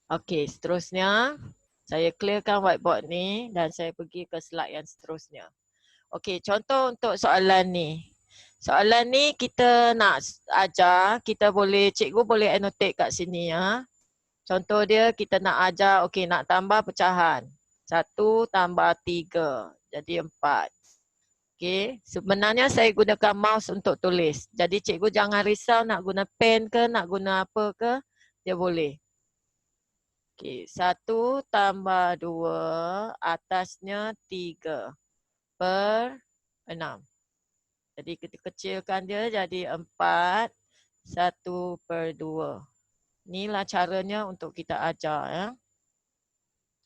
Okey, seterusnya saya clearkan whiteboard ni dan saya pergi ke slide yang seterusnya. Okey, contoh untuk soalan ni. Soalan ni kita nak ajar, cikgu boleh annotate kat sini ya. Contoh dia kita nak ajar, okey nak tambah pecahan. 1 tambah 3, jadi 4. Okey, sebenarnya saya gunakan mouse untuk tulis. Jadi cikgu jangan risau nak guna pen ke, nak guna apa ke, dia boleh. Okey, 1 tambah 2, atasnya 3 per 6. Jadi kita kecilkan dia jadi 4, 1 per 2. Inilah caranya untuk kita ajar ya.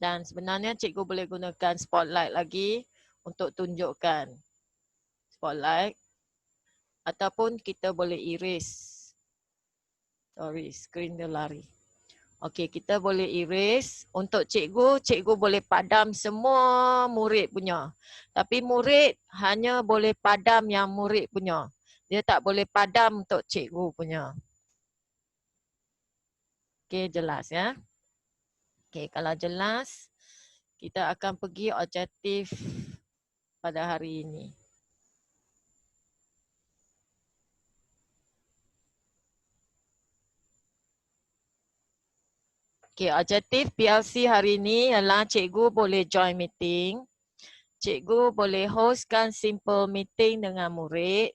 Dan sebenarnya cikgu boleh gunakan spotlight lagi untuk tunjukkan spotlight. Ataupun kita boleh erase. Sorry, screen dia lari. Okey, kita boleh erase. Untuk cikgu, cikgu boleh padam semua murid punya. Tapi murid hanya boleh padam yang murid punya. Dia tak boleh padam untuk cikgu punya. Okey, jelas ya. Okey, kalau jelas, kita akan pergi objektif pada hari ini. Okey, objektif PLC hari ini ialah cikgu boleh join meeting. Cikgu boleh hostkan simple meeting dengan murid.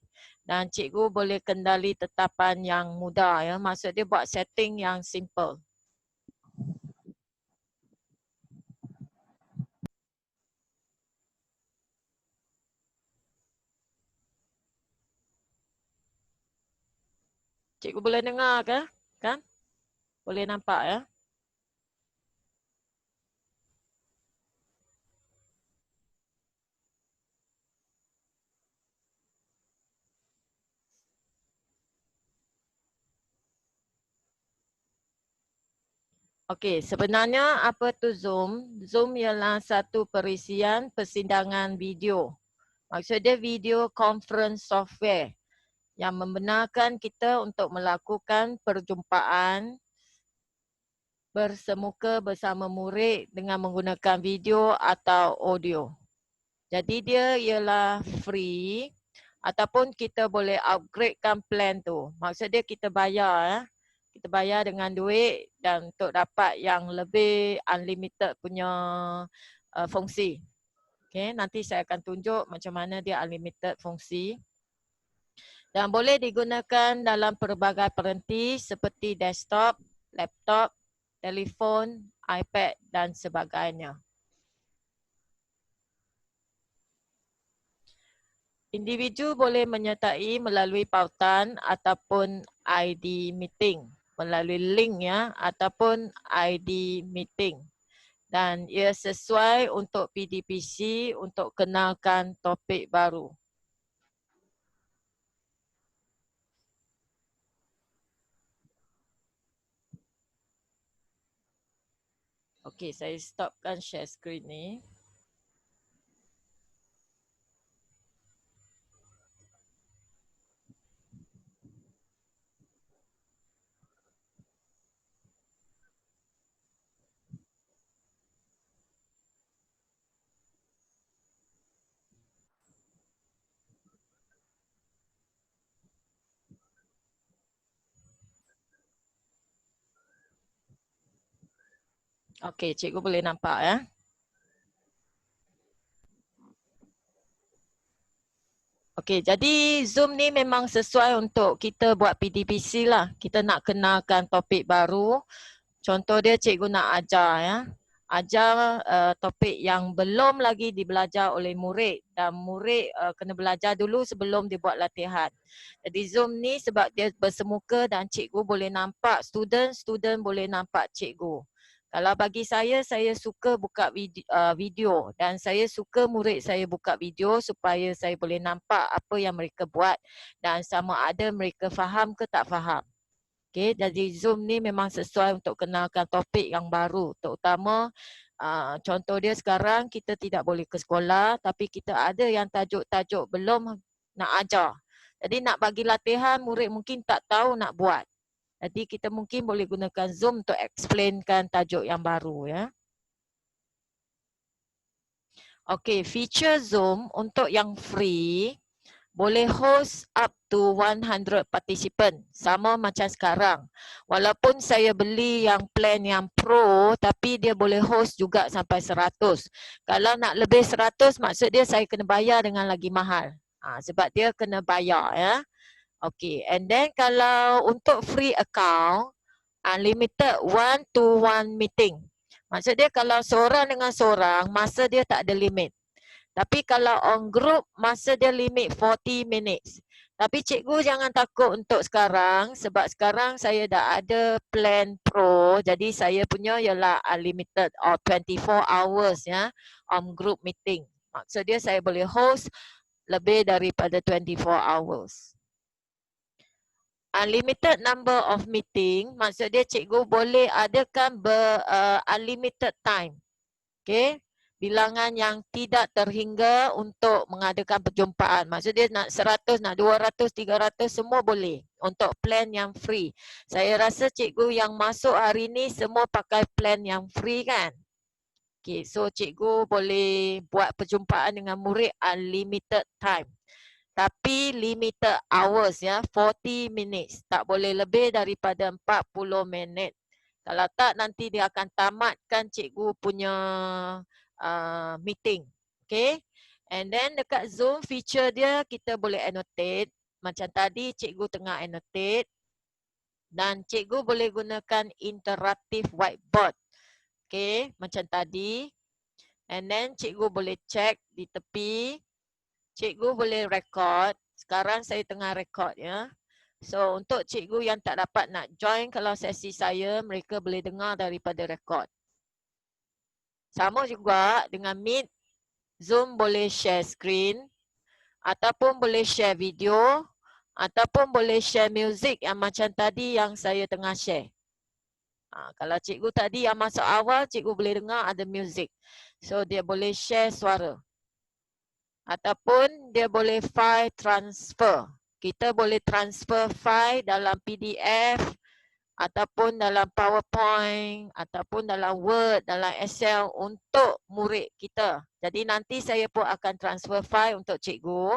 Dan cikgu boleh kendali tetapan yang mudah ya. Maksud dia buat setting yang simple. Cikgu boleh dengar ke? Kan? Boleh nampak ya? Okey, sebenarnya apa tu Zoom? Zoom ialah satu perisian persidangan video. Maksud dia video conference software yang membenarkan kita untuk melakukan perjumpaan bersemuka bersama murid dengan menggunakan video atau audio. Jadi dia ialah free ataupun kita boleh upgradekan plan tu. Maksud dia kita bayar kita bayar dengan duit dan untuk dapat yang lebih unlimited punya fungsi. Okay, nanti saya akan tunjuk macam mana dia unlimited fungsi. Dan boleh digunakan dalam pelbagai perenti seperti desktop, laptop, telefon, iPad dan sebagainya. Individu boleh menyertai melalui pautan ataupun ID meeting. Melalui link ya ataupun ID meeting. Dan ia sesuai untuk PDPC untuk kenalkan topik baru. Okey, saya stopkan share screen ni. Okey, cikgu boleh nampak ya. Okey, jadi Zoom ni memang sesuai untuk kita buat PDPC lah. Kita nak kenalkan topik baru. Contoh dia cikgu nak ajar ya. Ajar topik yang belum lagi dibelajar oleh murid dan murid kena belajar dulu sebelum dia buat latihan. Jadi Zoom ni sebab dia bersemuka dan cikgu boleh nampak student boleh nampak cikgu. Kalau bagi saya suka buka video dan saya suka murid saya buka video supaya saya boleh nampak apa yang mereka buat dan sama ada mereka faham ke tak faham. Okay, jadi Zoom ni memang sesuai untuk kenalkan topik yang baru. Terutama contoh dia sekarang kita tidak boleh ke sekolah tapi kita ada yang tajuk-tajuk belum nak ajar. Jadi nak bagi latihan murid mungkin tak tahu nak buat. Jadi kita mungkin boleh gunakan Zoom untuk explainkan tajuk yang baru ya. Okey, feature Zoom untuk yang free boleh host up to 100 participant. Sama macam sekarang. Walaupun saya beli yang plan yang pro, tapi dia boleh host juga sampai 100. Kalau nak lebih 100, maksud dia saya kena bayar dengan lagi mahal. Sebab dia kena bayar ya. Okay, and then kalau untuk free account, unlimited one-to-one meeting. Maksud dia kalau seorang dengan seorang, masa dia tak ada limit. Tapi kalau on group, masa dia limit 40 minutes. Tapi cikgu jangan takut untuk sekarang, sebab sekarang saya dah ada plan pro, jadi saya punya ialah unlimited or 24 hours ya, on group meeting. Maksud dia saya boleh host lebih daripada 24 hours. Unlimited number of meeting, maksud dia cikgu boleh adakan unlimited time. Okay, bilangan yang tidak terhingga untuk mengadakan perjumpaan. Maksud dia nak 100, nak 200, 300 semua boleh untuk plan yang free. Saya rasa cikgu yang masuk hari ni semua pakai plan yang free kan? Okay, so cikgu boleh buat perjumpaan dengan murid unlimited time. Tapi limited hours ya, 40 minutes. Tak boleh lebih daripada 40 minit. Kalau tak nanti dia akan tamatkan cikgu punya meeting. Okay. And then dekat Zoom feature dia kita boleh annotate. Macam tadi cikgu tengah annotate. Dan cikgu boleh gunakan interactive whiteboard. Okay, macam tadi. And then cikgu boleh check di tepi. Cikgu boleh record. Sekarang saya tengah record ya. So untuk cikgu yang tak dapat nak join kalau sesi saya, mereka boleh dengar daripada record. Sama juga dengan Meet, Zoom boleh share screen ataupun boleh share video ataupun boleh share music yang macam tadi yang saya tengah share. Kalau cikgu tadi yang masuk awal, cikgu boleh dengar ada music. So dia boleh share suara. Ataupun dia boleh file transfer. Kita boleh transfer file dalam PDF ataupun dalam PowerPoint ataupun dalam Word, dalam Excel untuk murid kita. Jadi nanti saya pun akan transfer file untuk cikgu.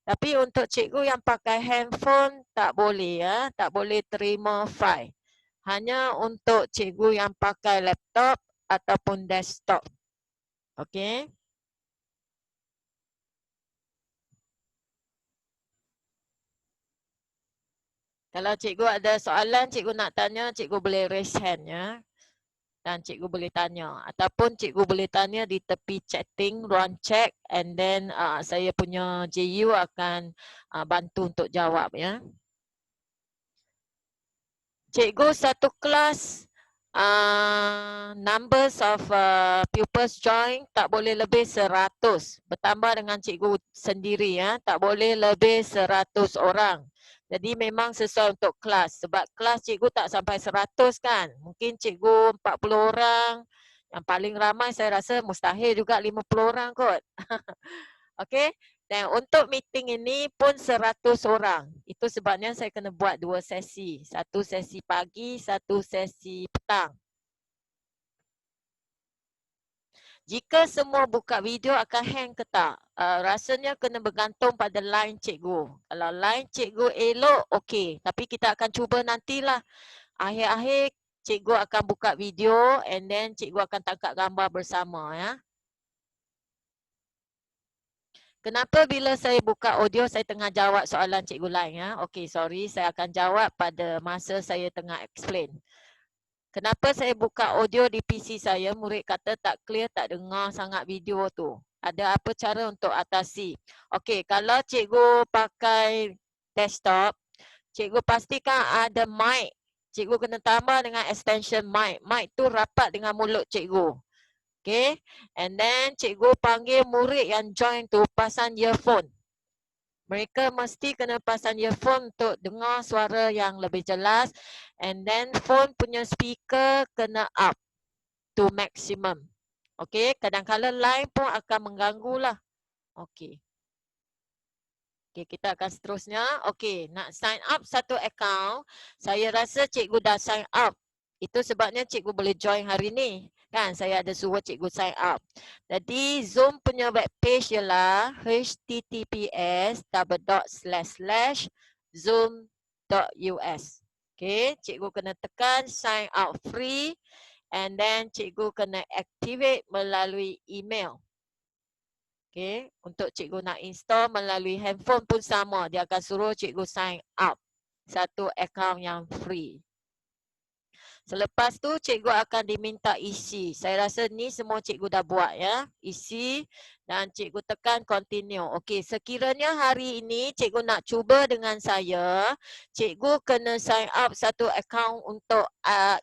Tapi untuk cikgu yang pakai handphone tak boleh ya, tak boleh terima file. Hanya untuk cikgu yang pakai laptop ataupun desktop. Okey. Kalau cikgu ada soalan, cikgu nak tanya, cikgu boleh raise hand ya. Dan cikgu boleh tanya. Ataupun cikgu boleh tanya di tepi chatting, ruang chat. And then saya punya JU akan bantu untuk jawab ya. Cikgu satu kelas, numbers of pupils join tak boleh lebih 100. Bertambah dengan cikgu sendiri ya. Tak boleh lebih 100 orang. Jadi memang sesuai untuk kelas. Sebab kelas cikgu tak sampai 100 kan. Mungkin cikgu 40 orang. Yang paling ramai saya rasa mustahil juga 50 orang kot. Okey. Dan untuk meeting ini pun 100 orang. Itu sebabnya saya kena buat 2 sesi. Satu sesi pagi, satu sesi petang. Jika semua buka video akan hang ke tak? Rasanya kena bergantung pada line cikgu. Kalau line cikgu elok, okey. Tapi kita akan cuba nantilah. Akhir-akhir cikgu akan buka video and then cikgu akan tangkap gambar bersama ya. Kenapa bila saya buka audio saya tengah jawab soalan cikgu lain ya? Okey, sorry, saya akan jawab pada masa saya tengah explain. Kenapa saya buka audio di PC saya, murid kata tak clear, tak dengar sangat video tu. Ada apa cara untuk atasi? Okey, kalau cikgu pakai desktop, cikgu pastikan ada mic. Cikgu kena tambah dengan extension mic. Mic tu rapat dengan mulut cikgu. Okey, and then cikgu panggil murid yang join tu pasang earphone. Mereka mesti kena pasang earphone untuk dengar suara yang lebih jelas. And then phone punya speaker kena up to maximum. Okay, kadang-kadang line pun akan mengganggu lah. Okay. Okey, kita akan seterusnya. Okey, nak sign up satu account. Saya rasa cikgu dah sign up. Itu sebabnya cikgu boleh join hari ni. Kan, saya ada suruh cikgu sign up. Jadi, Zoom punya web page ialah https://zoom.us. Okey, cikgu kena tekan sign up free and then cikgu kena activate melalui email. Okay, untuk cikgu nak install melalui handphone pun sama. Dia akan suruh cikgu sign up satu account yang free. Selepas tu cikgu akan diminta isi. Saya rasa ni semua cikgu dah buat ya. Isi dan cikgu tekan continue. Okey, sekiranya hari ini cikgu nak cuba dengan saya, cikgu kena sign up satu account untuk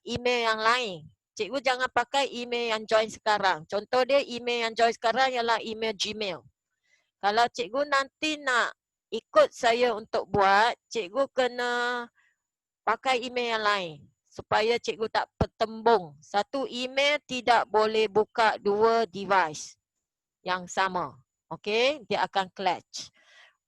email yang lain. Cikgu jangan pakai email yang join sekarang. Contoh dia email yang join sekarang ialah email Gmail. Kalau cikgu nanti nak ikut saya untuk buat, cikgu kena pakai email yang lain supaya cikgu tak bertembung. Satu email tidak boleh buka dua device yang sama. Okey, dia akan clash.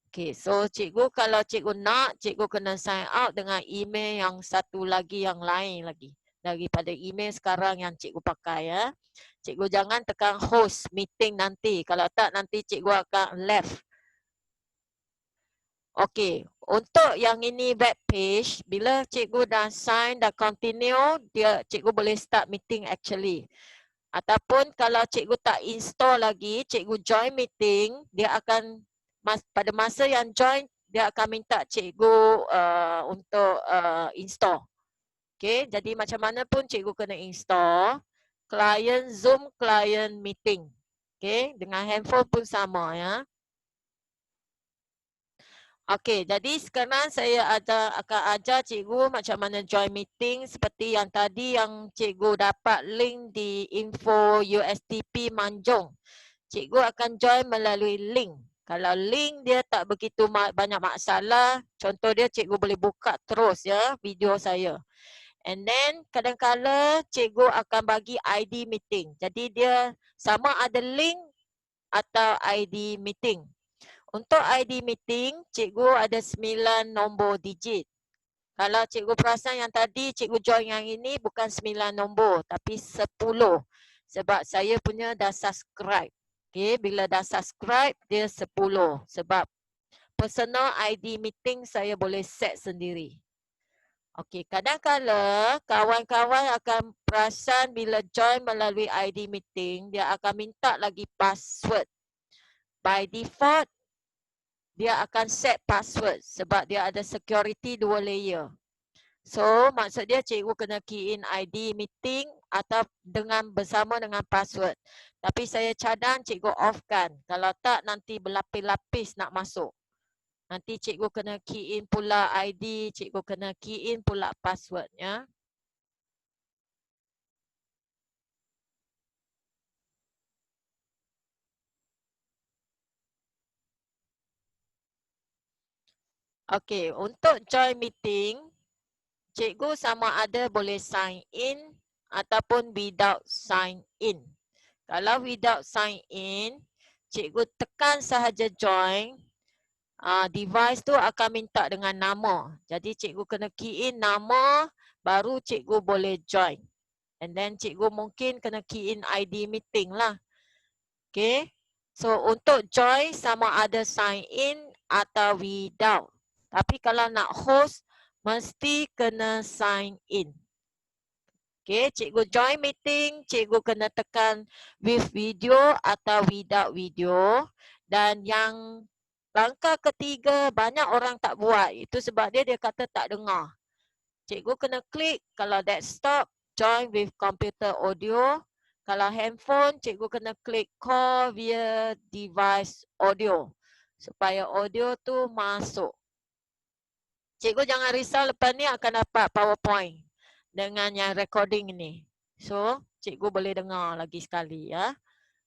Okey, so cikgu kalau cikgu nak, cikgu kena sign out dengan email yang satu lagi yang lain lagi daripada email sekarang yang cikgu pakai ya. Cikgu jangan tekan host meeting nanti. Kalau tak nanti cikgu akan left. Okey, untuk yang ini web page, bila cikgu dah sign, dah continue, cikgu boleh start meeting actually. Ataupun kalau cikgu tak install lagi, cikgu join meeting, dia akan pada masa yang join, dia akan minta cikgu untuk install. Okey, jadi macam mana pun cikgu kena install client Zoom client meeting. Okey, dengan handphone pun sama ya. Okey, jadi sekarang saya akan ajar cikgu macam mana join meeting seperti yang tadi yang cikgu dapat link di info USTP Manjung. Cikgu akan join melalui link. Kalau link dia tak begitu banyak masalah, contoh dia cikgu boleh buka terus ya video saya. And then kadang-kadang cikgu akan bagi ID meeting. Jadi dia sama ada link atau ID meeting. Untuk ID meeting, cikgu ada 9 nombor digit. Kalau cikgu perasan yang tadi cikgu join yang ini bukan 9 nombor tapi 10. Sebab saya punya dah subscribe. Okay, bila dah subscribe dia 10. Sebab personal ID meeting saya boleh set sendiri. Okey, kadang-kadang kawan-kawan akan perasan bila join melalui ID meeting, dia akan minta lagi password. By default, dia akan set password sebab dia ada security 2 layer. So, maksud dia cikgu kena key in ID meeting atau bersama dengan password. Tapi saya cadang cikgu offkan. Kalau tak, nanti berlapis-lapis nak masuk. Nanti cikgu kena key in pula ID, cikgu kena key in pula password ya. Okey, untuk join meeting, cikgu sama ada boleh sign in ataupun without sign in. Kalau without sign in, cikgu tekan sahaja join, device tu akan minta dengan nama. Jadi cikgu kena key in nama, baru cikgu boleh join. And then cikgu mungkin kena key in ID meeting lah. Okay. So untuk join sama ada sign in atau without. Tapi kalau nak host, mesti kena sign in. Okay, cikgu join meeting, cikgu kena tekan with video atau without video. Dan yang langkah ketiga banyak orang tak buat. Itu sebab dia kata tak dengar. Cikgu kena klik kalau desktop, join with computer audio. Kalau handphone, cikgu kena klik call via device audio. Supaya audio tu masuk. Cikgu jangan risau lepas ni akan dapat PowerPoint dengan yang recording ni. So, cikgu boleh dengar lagi sekali ya.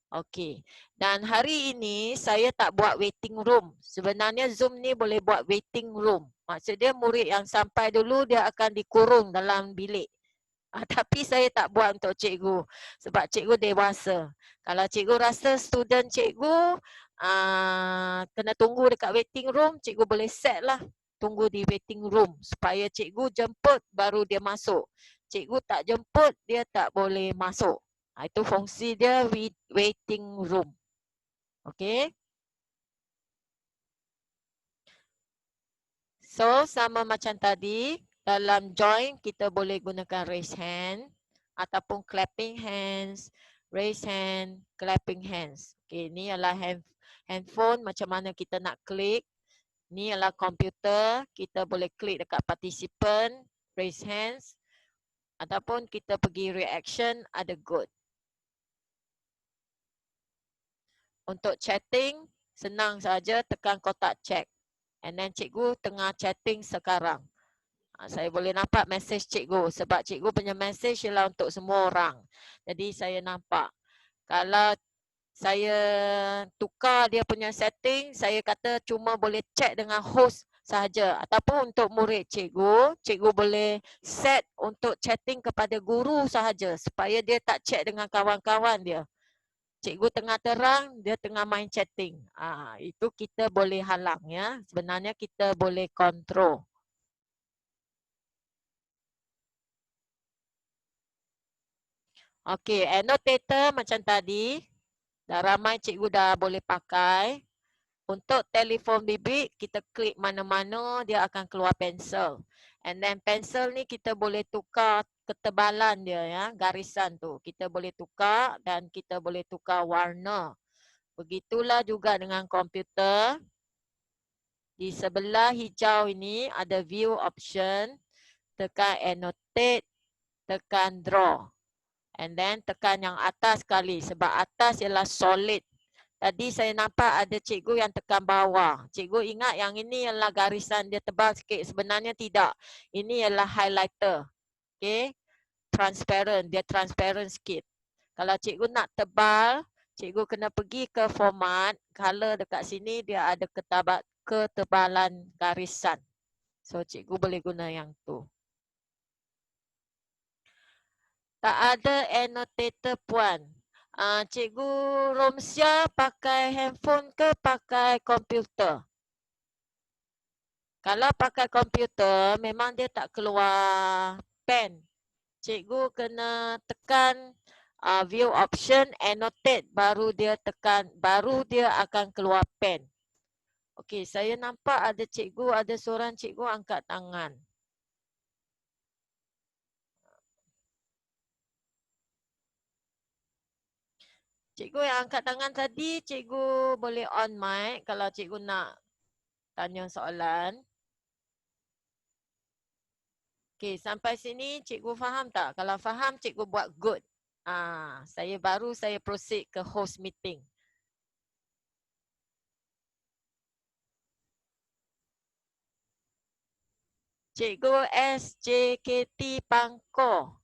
Okey. Dan hari ini saya tak buat waiting room. Sebenarnya Zoom ni boleh buat waiting room. Maksud dia murid yang sampai dulu dia akan dikurung dalam bilik. Tapi saya tak buat untuk cikgu. Sebab cikgu dewasa. Kalau cikgu rasa student cikgu kena tunggu dekat waiting room, cikgu boleh set lah tunggu di waiting room supaya cikgu jemput baru dia masuk. Cikgu tak jemput, dia tak boleh masuk. Itu fungsi dia waiting room. Okay. So, sama macam tadi, dalam join kita boleh gunakan raise hand ataupun clapping hands, raise hand, clapping hands. Okay, ni adalah handphone macam mana kita nak klik. Ni adalah komputer, kita boleh klik dekat participant, raise hands ataupun kita pergi reaction, ada good. Untuk chatting, senang saja tekan kotak chat. And then cikgu tengah chatting sekarang. Saya boleh nampak mesej cikgu sebab cikgu punya mesej ialah untuk semua orang. Jadi saya nampak. Kalau saya tukar dia punya setting, saya kata cuma boleh chat dengan host sahaja. Ataupun untuk murid cikgu, cikgu boleh set untuk chatting kepada guru sahaja supaya dia tak chat dengan kawan-kawan dia. Cikgu tengah terang, dia tengah main chatting. Itu kita boleh halang ya. Sebenarnya kita boleh kontrol. Okey, annotator macam tadi. Dah ramai cikgu dah boleh pakai. Untuk telefon bimbit, kita klik mana-mana, dia akan keluar pensel. And then pensel ni kita boleh tukar ketebalan dia ya, garisan tu. Kita boleh tukar dan kita boleh tukar warna. Begitulah juga dengan komputer. Di sebelah hijau ini ada view option. Tekan annotate, tekan draw. And then tekan yang atas sekali sebab atas ialah solid. Tadi saya nampak ada cikgu yang tekan bawah. Cikgu ingat yang ini ialah garisan dia tebal sikit. Sebenarnya tidak. Ini ialah highlighter. Okay. Transparent. Dia transparent sikit. Kalau cikgu nak tebal, cikgu kena pergi ke format. Color dekat sini dia ada ketebalan garisan. So cikgu boleh guna yang tu. Tak ada annotator puan. Cikgu Romsia pakai handphone ke pakai komputer? Kalau pakai komputer, memang dia tak keluar pen. Cikgu kena tekan view option, annotate, baru dia tekan, baru dia akan keluar pen. Okey, saya nampak ada cikgu, ada seorang cikgu angkat tangan. Cikgu yang angkat tangan tadi, cikgu boleh on mic kalau cikgu nak tanya soalan. Okey, sampai sini cikgu faham tak? Kalau faham, cikgu buat good. Saya proceed ke host meeting. Cikgu SJKT Pangko.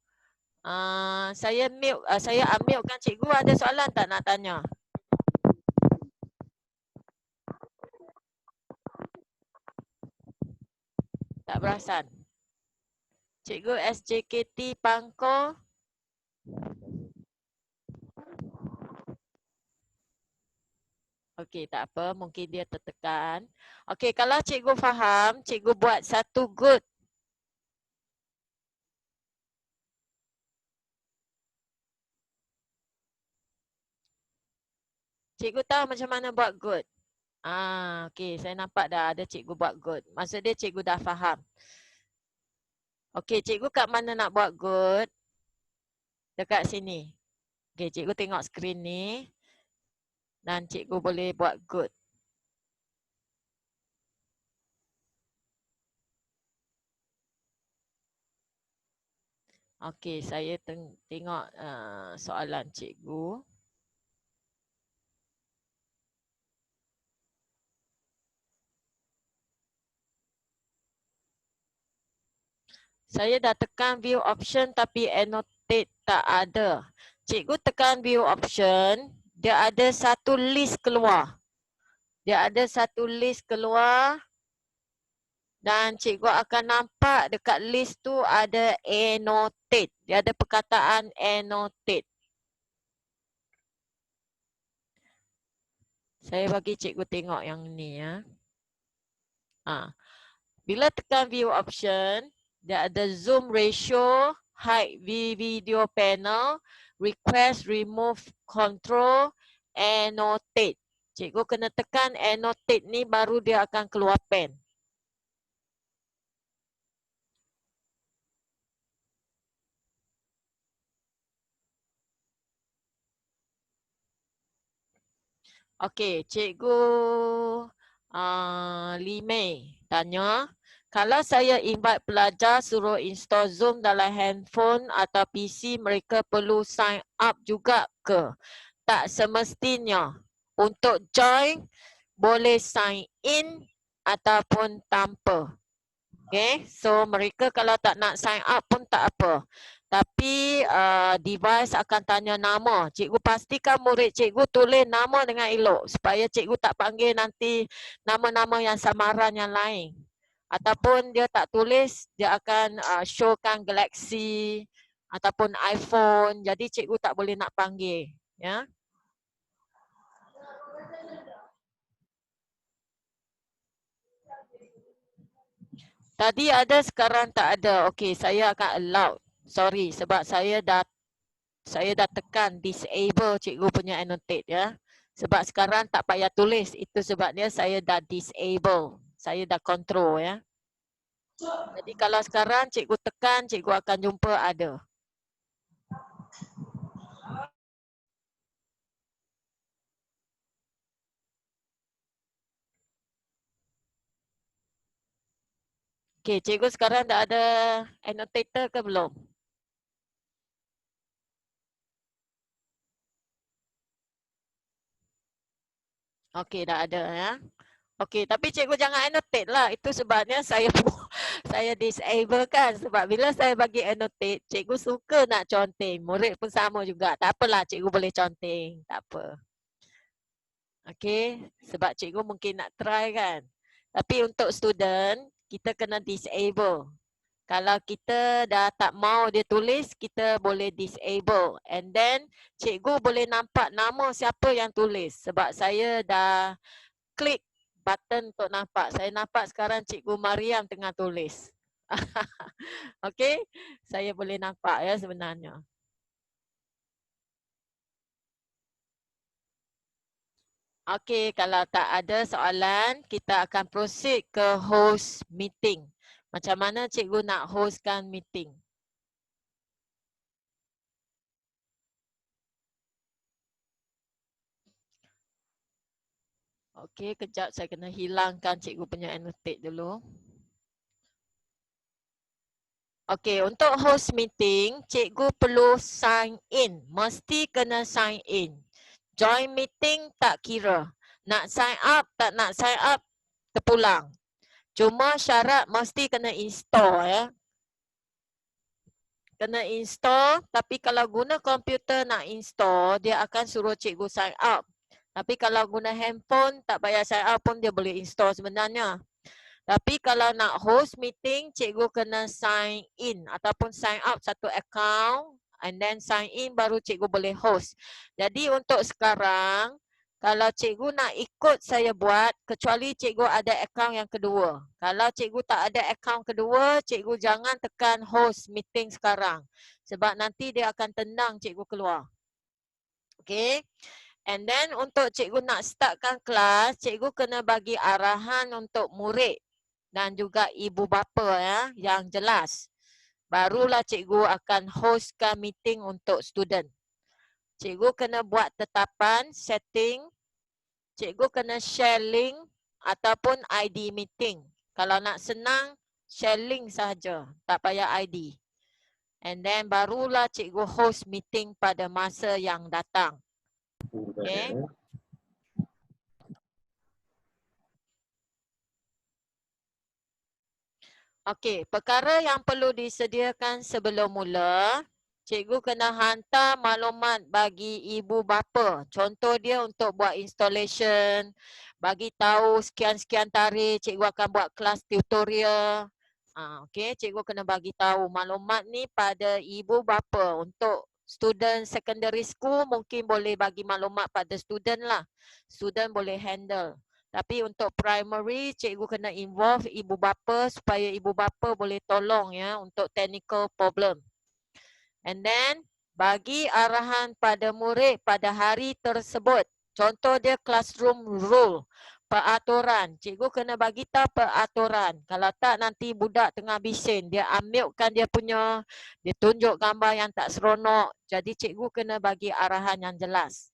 Saya unmute kan cikgu, ada soalan tak nak tanya? Tak perasan. Cikgu SJKT Pangko. Okey, tak apa. Mungkin dia tertekan. Okey, kalau cikgu faham, cikgu buat satu good. Cikgu tahu macam mana buat good? Okey, saya nampak dah ada cikgu buat good. Maksud dia cikgu dah faham. Okey, cikgu kat mana nak buat good? Dekat sini. Okey, cikgu tengok skrin ni. Dan cikgu boleh buat good. Okey, saya tengok soalan cikgu. Saya dah tekan view option tapi annotate tak ada. Cikgu tekan view option, dia ada satu list keluar. Dia ada satu list keluar dan cikgu akan nampak dekat list tu ada annotate. Dia ada perkataan annotate. Saya bagi cikgu tengok yang ni ya. Bila tekan view option, dia ada zoom ratio, hide video panel, request remove control, annotate. Cikgu kena tekan annotate ni baru dia akan keluar pen. Okey, cikgu Limei tanya, kalau saya invite pelajar suruh install Zoom dalam handphone atau PC, mereka perlu sign up juga ke? Tak semestinya. Untuk join, boleh sign in ataupun tanpa. Okay, so mereka kalau tak nak sign up pun tak apa. Tapi device akan tanya nama. Cikgu pastikan murid cikgu tulis nama dengan elok supaya cikgu tak panggil nanti nama-nama yang samaran yang lain. Ataupun dia tak tulis, dia akan showkan Galaxy ataupun iPhone. Jadi cikgu tak boleh nak panggil. Ya. Tadi ada, sekarang tak ada. Okey, saya akan allow. Sorry, sebab saya dah tekan disable cikgu punya annotate ya. Sebab sekarang tak payah tulis. Itu sebabnya saya dah disable. Saya dah control ya. Jadi kalau sekarang cikgu tekan, cikgu akan jumpa ada. Okey, cikgu sekarang dah ada annotator ke belum? Okey, dah ada ya. Okey, tapi cikgu jangan annotate lah. Itu sebabnya saya disable kan. Sebab bila saya bagi annotate, cikgu suka nak conteng. Murid pun sama juga. Tak apalah, cikgu boleh conteng. Tak apa. Okey, sebab cikgu mungkin nak try kan. Tapi untuk student, kita kena disable. Kalau kita dah tak mau dia tulis, kita boleh disable. And then, cikgu boleh nampak nama siapa yang tulis. Sebab saya dah klik button untuk nampak. Saya nampak sekarang Cikgu Mariam tengah tulis. Okey, saya boleh nampak ya sebenarnya. Okey, kalau tak ada soalan, kita akan proceed ke host meeting. Macam mana cikgu nak hostkan meeting? Okey, kejap saya kena hilangkan cikgu punya annotate dulu. Okey, untuk host meeting, cikgu perlu sign in. Mesti kena sign in. Join meeting tak kira. Nak sign up, tak nak sign up, terpulang. Cuma syarat mesti kena install ya. Kena install, tapi kalau guna komputer nak install, dia akan suruh cikgu sign up. Tapi kalau guna handphone, tak payah sign up pun dia boleh install sebenarnya. Tapi kalau nak host meeting, cikgu kena sign in ataupun sign up satu account and then sign in baru cikgu boleh host. Jadi untuk sekarang, kalau cikgu nak ikut saya buat, kecuali cikgu ada account yang kedua. Kalau cikgu tak ada account kedua, cikgu jangan tekan host meeting sekarang. Sebab nanti dia akan tendang cikgu keluar. Okay. And then untuk cikgu nak startkan kelas, cikgu kena bagi arahan untuk murid dan juga ibu bapa ya yang jelas. Barulah cikgu akan hostkan meeting untuk student. Cikgu kena buat tetapan, setting. Cikgu kena share link ataupun ID meeting. Kalau nak senang, share link sahaja. Tak payah ID. And then barulah cikgu host meeting pada masa yang datang. Okay. Okey, perkara yang perlu disediakan sebelum mula, cikgu kena hantar maklumat bagi ibu bapa. Contoh dia untuk buat installation, bagi tahu sekian-sekian tarikh cikgu akan buat kelas tutorial. Okey, cikgu kena bagi tahu maklumat ni pada ibu bapa untuk student secondary school mungkin boleh bagi maklumat pada student lah. Student boleh handle. Tapi untuk primary, cikgu kena involve ibu bapa supaya ibu bapa boleh tolong ya untuk technical problem. And then, bagi arahan pada murid pada hari tersebut. Contoh dia classroom rule, peraturan. Cikgu kena bagi tahu peraturan. Kalau tak nanti budak tengah bising, dia ambilkan dia punya, dia tunjuk gambar yang tak seronok. Jadi cikgu kena bagi arahan yang jelas.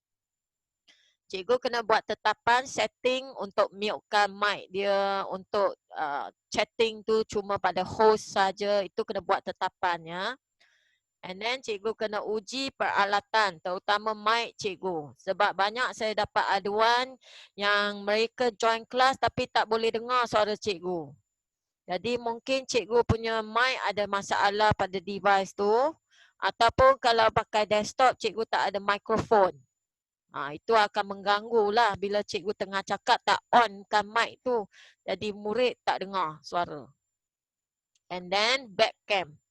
Cikgu kena buat tetapan setting untuk mute-kan mic dia, untuk chatting tu cuma pada host saja. Itu kena buat tetapan ya. And then cikgu kena uji peralatan, terutama mic cikgu. Sebab banyak saya dapat aduan yang mereka join kelas tapi tak boleh dengar suara cikgu. Jadi mungkin cikgu punya mic ada masalah pada device tu. Ataupun kalau pakai desktop, cikgu tak ada mikrofon. Itu akan mengganggu lah bila cikgu tengah cakap tak on-kan mic tu. Jadi murid tak dengar suara. And then backcam.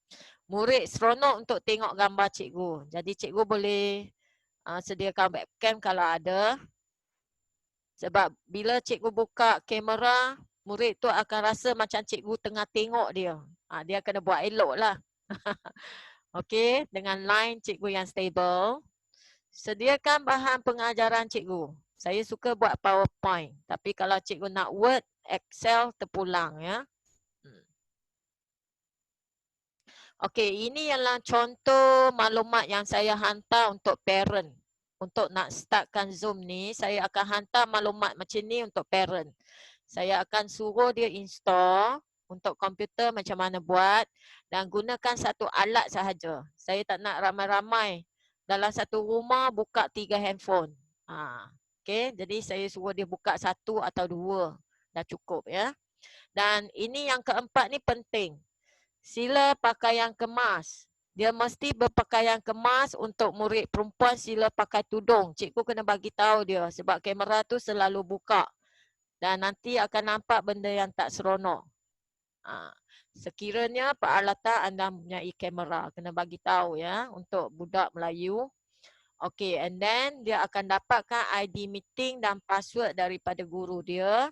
Murid seronok untuk tengok gambar cikgu. Jadi cikgu boleh sediakan webcam kalau ada. Sebab bila cikgu buka kamera, murid tu akan rasa macam cikgu tengah tengok dia. Dia kena buat elok lah. Okey, dengan line cikgu yang stable. Sediakan bahan pengajaran cikgu. Saya suka buat PowerPoint. Tapi kalau cikgu nak Word, Excel, terpulang ya. Okey, ini ialah contoh maklumat yang saya hantar untuk parent. Untuk nak startkan Zoom ni, saya akan hantar maklumat macam ni untuk parent. Saya akan suruh dia install untuk komputer macam mana buat dan gunakan satu alat sahaja. Saya tak nak ramai-ramai. Dalam satu rumah buka 3 handphone. Okey, jadi saya suruh dia buka 1 atau 2. Dah cukup ya. Dan ini yang keempat ni penting. Sila pakaian kemas. Dia mesti berpakaian kemas. Untuk murid perempuan sila pakai tudung. Cikgu kena bagi tahu dia sebab kamera tu selalu buka. Dan nanti akan nampak benda yang tak seronok. Sekiranya peralatan anda mempunyai kamera, kena bagi tahu ya untuk budak Melayu. Okey, and then dia akan dapatkan ID meeting dan password daripada guru dia.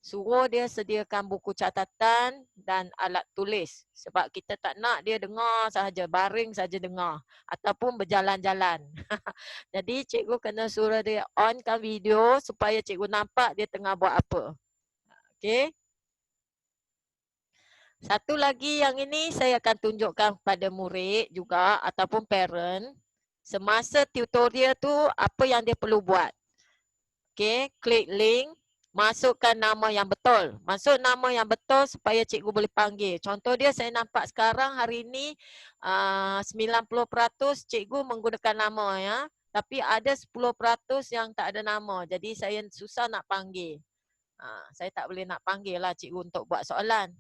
Suruh dia sediakan buku catatan dan alat tulis. Sebab kita tak nak dia dengar sahaja, baring saja dengar. Ataupun berjalan-jalan. Jadi cikgu kena suruh dia onkan video supaya cikgu nampak dia tengah buat apa. Okey. Satu lagi yang ini saya akan tunjukkan kepada murid juga ataupun parent. Semasa tutorial tu apa yang dia perlu buat. Okey, klik link. Masukkan nama yang betul. Masuk nama yang betul supaya cikgu boleh panggil. Contoh dia saya nampak sekarang hari ini 90% cikgu menggunakan nama ya. Tapi ada 10% yang tak ada nama. Jadi saya susah nak panggil. Saya tak boleh nak panggil lah cikgu untuk buat soalan.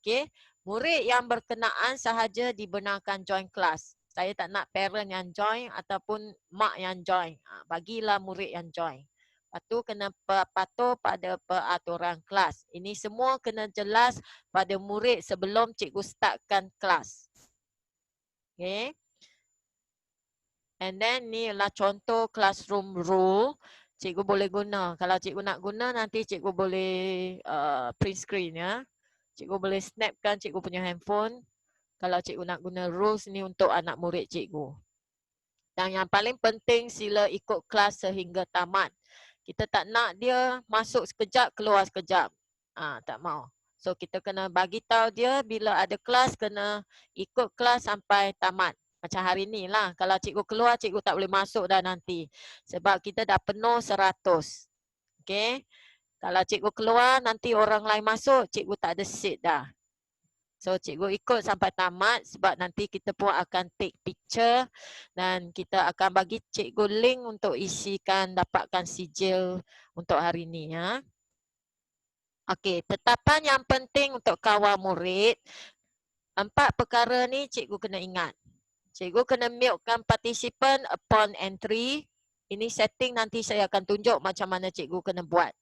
Okey. Murid yang berkenaan sahaja dibenarkan join kelas. Saya tak nak parent yang join ataupun mak yang join. Bagilah murid yang join. Lepas tu kena patuh pada peraturan kelas. Ini semua kena jelas pada murid sebelum cikgu startkan kelas. Okay. And then ni adalah contoh classroom rule. Cikgu boleh guna. Kalau cikgu nak guna nanti cikgu boleh print screen ya. Cikgu boleh snapkan cikgu punya handphone. Kalau cikgu nak guna rules ni untuk anak murid cikgu. Dan yang paling penting sila ikut kelas sehingga tamat. Kita tak nak dia masuk sekejap, keluar sekejap. Tak mau. So kita kena bagi tahu dia bila ada kelas kena ikut kelas sampai tamat. Macam hari ni lah. Kalau cikgu keluar, cikgu tak boleh masuk dah nanti. Sebab kita dah penuh 100. Okay. Kalau cikgu keluar, nanti orang lain masuk, cikgu tak ada seat dah. So cikgu ikut sampai tamat sebab nanti kita pun akan take picture dan kita akan bagi cikgu link untuk isikan, dapatkan sijil untuk hari ni ya. Okey, tetapan yang penting untuk kawal murid. 4 perkara ni cikgu kena ingat. Cikgu kena mute-kan participant upon entry. Ini setting nanti saya akan tunjuk macam mana cikgu kena buat.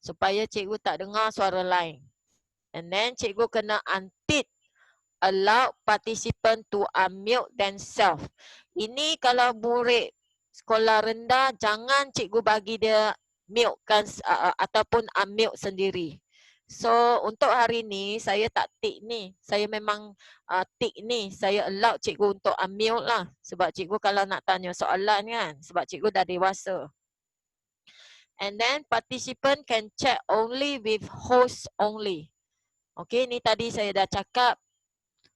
Supaya cikgu tak dengar suara lain. And then cikgu kena untick allow participant to unmute themselves. Ini kalau murid sekolah rendah, jangan cikgu bagi dia mute kan ataupun unmute sendiri. So untuk hari ni saya tak tick ni. Saya memang tick ni. Saya allow cikgu untuk unmute lah. Sebab cikgu kalau nak tanya soalan kan. Sebab cikgu dah dewasa. And then participant can chat only with host only. Okay, ni tadi saya dah cakap.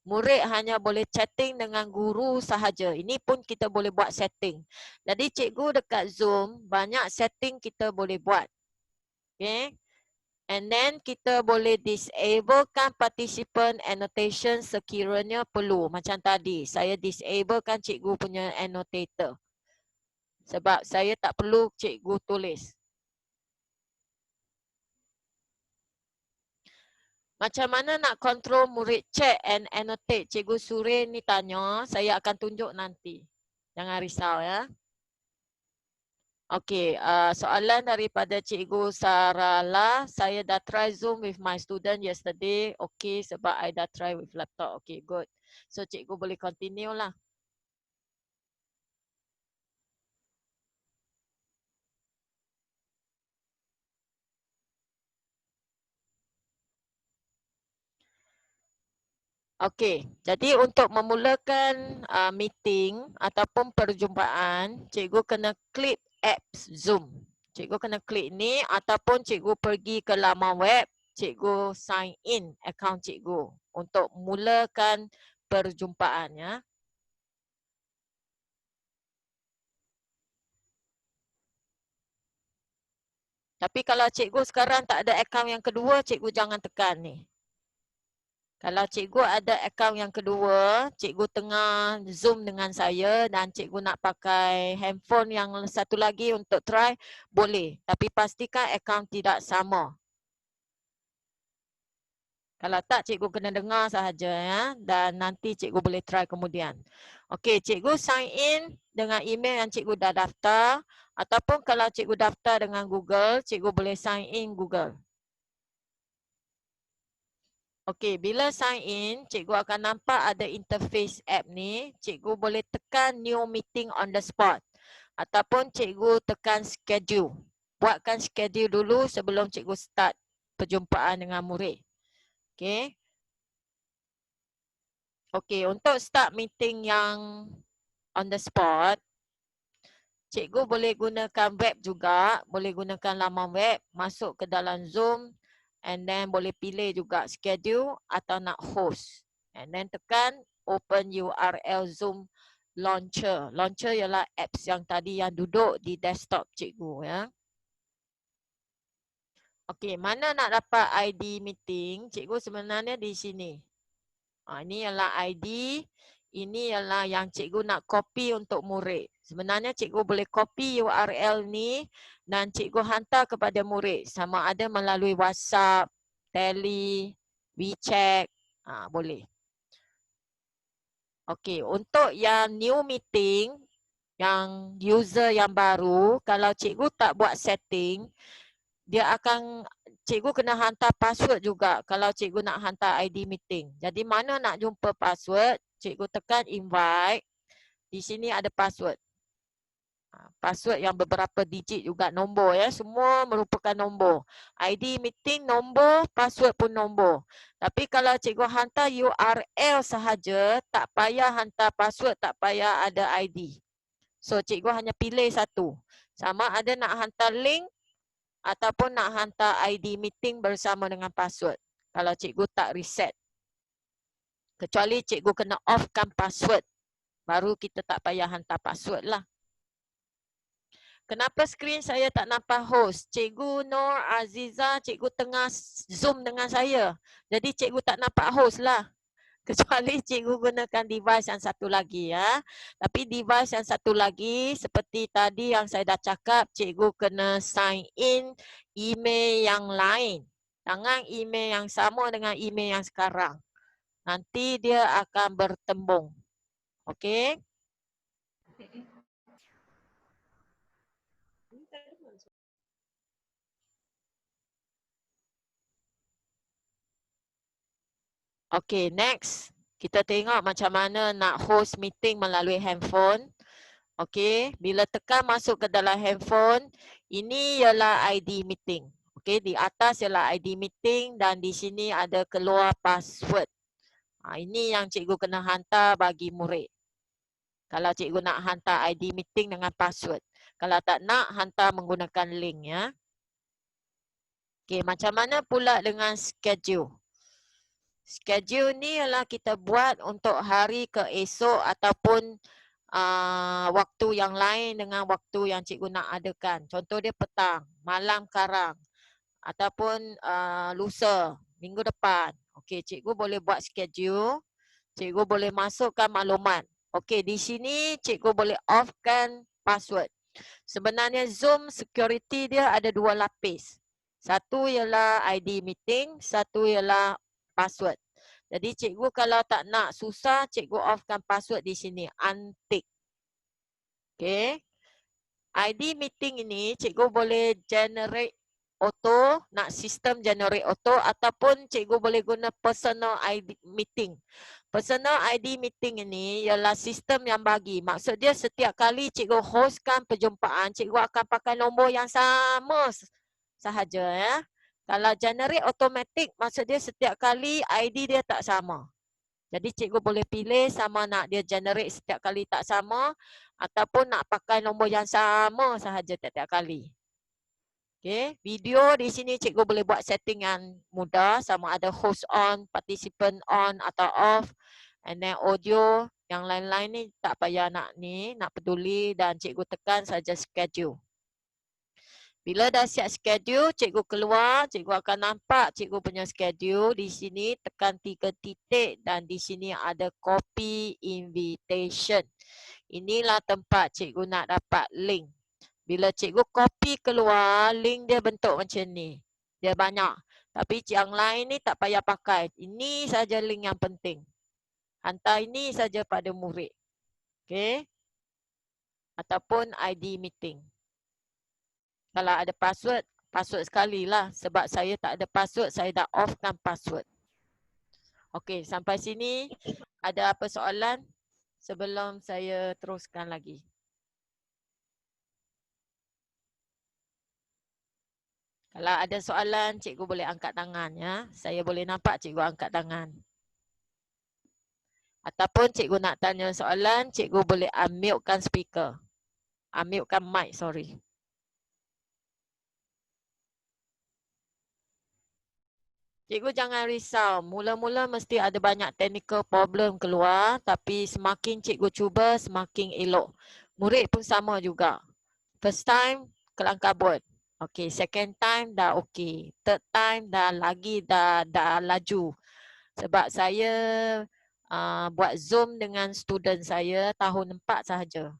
Murid hanya boleh chatting dengan guru sahaja. Ini pun kita boleh buat setting. Jadi cikgu dekat Zoom, banyak setting kita boleh buat. Okay. And then kita boleh disablekan participant annotation sekiranya perlu. Macam tadi, saya disablekan cikgu punya annotator. Sebab saya tak perlu cikgu tulis. Macam mana nak kontrol murid chat and annotate? Cikgu Surin ni tanya, saya akan tunjuk nanti. Jangan risau ya. Okey, soalan daripada Cikgu Sarala. Saya dah try Zoom with my student yesterday. Okey, sebab I dah try with laptop. Okey, good. So cikgu boleh continue lah. Okey, jadi untuk memulakan meeting ataupun perjumpaan, cikgu kena klik apps Zoom. Cikgu kena klik ni ataupun cikgu pergi ke laman web, cikgu sign in akaun cikgu untuk mulakan perjumpaan ya. Tapi kalau cikgu sekarang tak ada akaun yang kedua, cikgu jangan tekan ni. Kalau cikgu ada akaun yang kedua, cikgu tengah Zoom dengan saya dan cikgu nak pakai handphone yang satu lagi untuk try, boleh. Tapi pastikan akaun tidak sama. Kalau tak, cikgu kena dengar sahaja ya. Dan nanti cikgu boleh try kemudian. Okey, cikgu sign in dengan email yang cikgu dah daftar. Ataupun kalau cikgu daftar dengan Google, cikgu boleh sign in Google. Okey, bila sign in, cikgu akan nampak ada interface app ni. Cikgu boleh tekan new meeting on the spot. Ataupun cikgu tekan schedule. Buatkan schedule dulu sebelum cikgu start perjumpaan dengan murid. Okey. Okey, untuk start meeting yang on the spot, cikgu boleh gunakan web juga. Boleh gunakan laman web, masuk ke dalam Zoom. And then boleh pilih juga schedule atau nak host. And then tekan open URL Zoom launcher. Launcher ialah apps yang tadi yang duduk di desktop cikgu ya. Okey, mana nak dapat ID meeting? Cikgu sebenarnya di sini. Ini ialah ID. Ini ialah yang cikgu nak copy untuk murid. Sebenarnya cikgu boleh copy URL ni dan cikgu hantar kepada murid. Sama ada melalui WhatsApp, Tele, WeChat. Boleh. Okey, untuk yang new meeting, yang user yang baru, kalau cikgu tak buat setting, dia akan, cikgu kena hantar password juga kalau cikgu nak hantar ID meeting. Jadi mana nak jumpa password, cikgu tekan invite. Di sini ada password. Password yang beberapa digit juga, nombor ya. Semua merupakan nombor. ID meeting nombor, password pun nombor. Tapi kalau cikgu hantar URL sahaja, tak payah hantar password, tak payah ada ID. So cikgu hanya pilih satu. Sama ada nak hantar link ataupun nak hantar ID meeting bersama dengan password. Kalau cikgu tak reset. Kecuali cikgu kena offkan password. Baru kita tak payah hantar password lah. Kenapa skrin saya tak nampak host? Cikgu Nur Aziza, cikgu tengah Zoom dengan saya. Jadi cikgu tak nampak host lah. Kecuali cikgu gunakan device yang satu lagi ya. Tapi device yang satu lagi seperti tadi yang saya dah cakap, cikgu kena sign in email yang lain. Jangan email yang sama dengan email yang sekarang. Nanti dia akan bertembung. Okey? Okey, next. Kita tengok macam mana nak host meeting melalui handphone. Okey, bila tekan masuk ke dalam handphone, ini ialah ID meeting. Okey, di atas ialah ID meeting dan di sini ada keluar password. Ini yang cikgu kena hantar bagi murid. Kalau cikgu nak hantar ID meeting dengan password. Kalau tak nak, hantar menggunakan link ya. Okey, macam mana pula dengan schedule? Schedule ni ialah kita buat untuk hari ke esok ataupun waktu yang lain dengan waktu yang cikgu nak adakan. Contoh dia petang, malam karang ataupun lusa, minggu depan. Okey, cikgu boleh buat schedule. Cikgu boleh masukkan maklumat. Okey, di sini cikgu boleh offkan password. Sebenarnya Zoom security dia ada dua lapis. Satu ialah ID meeting, satu ialah password. Jadi cikgu kalau tak nak susah, cikgu offkan password di sini, untick. Okay. ID meeting ini cikgu boleh generate auto, nak sistem generate auto ataupun cikgu boleh guna personal ID meeting. Personal ID meeting ini ialah sistem yang bagi. Maksud dia setiap kali cikgu hostkan perjumpaan, cikgu akan pakai nombor yang sama sahaja ya. Kalau generate automatic, maksud dia setiap kali ID dia tak sama. Jadi cikgu boleh pilih sama nak dia generate setiap kali tak sama ataupun nak pakai nombor yang sama sahaja setiap kali. Okay, video di sini cikgu boleh buat setting yang mudah, sama ada host on, participant on atau off. And then audio yang lain-lain ni tak payah nak peduli dan cikgu tekan saja schedule. Bila dah siap schedule, cikgu keluar, cikgu akan nampak cikgu punya schedule. Di sini tekan 3 titik dan di sini ada copy invitation. Inilah tempat cikgu nak dapat link. Bila cikgu copy keluar, link dia bentuk macam ni. Dia banyak. Tapi yang lain ni tak payah pakai. Ini saja link yang penting. Hantar ini saja pada murid. Okay. Ataupun ID meeting. Kalau ada password, password sekali lah. Sebab saya tak ada password, saya dah offkan password. Okey, sampai sini ada apa soalan sebelum saya teruskan lagi? Kalau ada soalan, cikgu boleh angkat tangan ya. Saya boleh nampak cikgu angkat tangan. Ataupun cikgu nak tanya soalan, cikgu boleh unmute-kan speaker. Unmute-kan mic, sorry. Cikgu jangan risau, mula-mula mesti ada banyak technical problem keluar, tapi semakin cikgu cuba, semakin elok. Murid pun sama juga. First time, kelang kabut. Okay, second time dah okay. Third time dah laju. Sebab saya buat Zoom dengan student saya tahun 4 sahaja.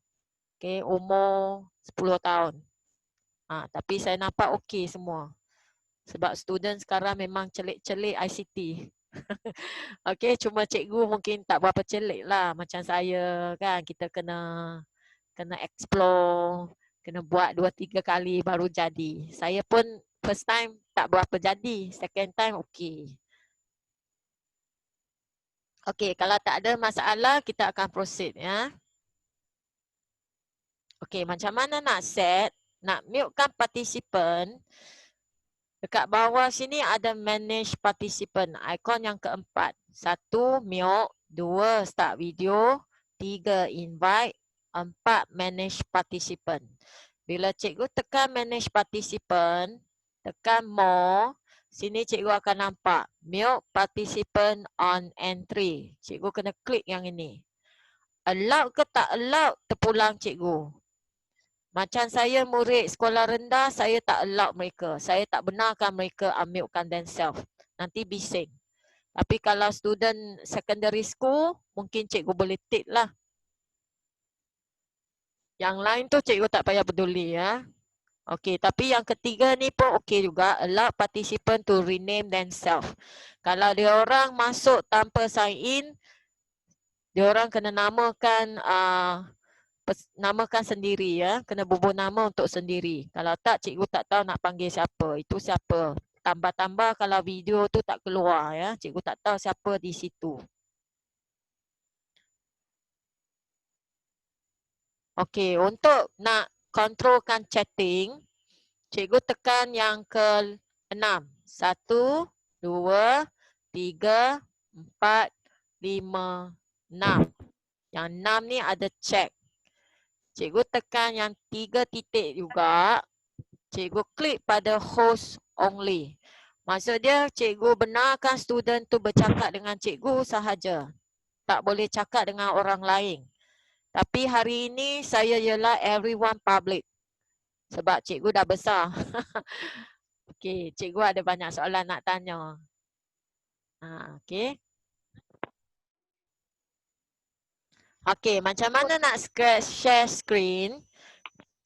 Okay, umur 10 tahun. Tapi saya nampak okay semua. Sebab student sekarang memang celik-celik ICT. Okey, cuma cikgu mungkin tak berapa celik lah macam saya kan. Kita kena explore, kena buat 2-3 kali baru jadi. Saya pun first time tak berapa jadi, second time okey. Okey, kalau tak ada masalah kita akan proceed ya. Okey, macam mana nak set, nak mute-kan participant. Dekat bawah sini ada manage participant, ikon yang keempat. 1, mute. 2, start video. 3, invite. 4, manage participant. Bila cikgu tekan manage participant, tekan more, sini cikgu akan nampak mute participant on entry. Cikgu kena klik yang ini. Allow ke tak allow, terpulang cikgu. Macam saya murid sekolah rendah, saya tak allow mereka. Saya tak benarkan mereka unmute-kan themselves. Nanti bising. Tapi kalau student secondary school, mungkin cikgu boleh tick lah. Yang lain tu cikgu tak payah peduli ya. Okey, tapi yang ketiga ni pun okey juga. Allow participant to rename themselves. Kalau dia orang masuk tanpa sign in, dia orang kena namakan sendiri ya, kena bubuh nama untuk sendiri. Kalau tak, cikgu tak tahu nak panggil siapa. Itu siapa. Tambah-tambah kalau video tu tak keluar ya, cikgu tak tahu siapa di situ. Okey, untuk nak kontrolkan chatting, cikgu tekan yang ke-6. 1, 2, 3, 4, 5, 6. Yang 6 ni ada check. Cikgu tekan yang 3 titik juga. Cikgu klik pada host only. Maksud dia cikgu benarkan student tu bercakap dengan cikgu sahaja. Tak boleh cakap dengan orang lain. Tapi hari ini saya ialah everyone public. Sebab cikgu dah besar. Okey, cikgu ada banyak soalan nak tanya. Okey. Okey, macam mana nak share screen?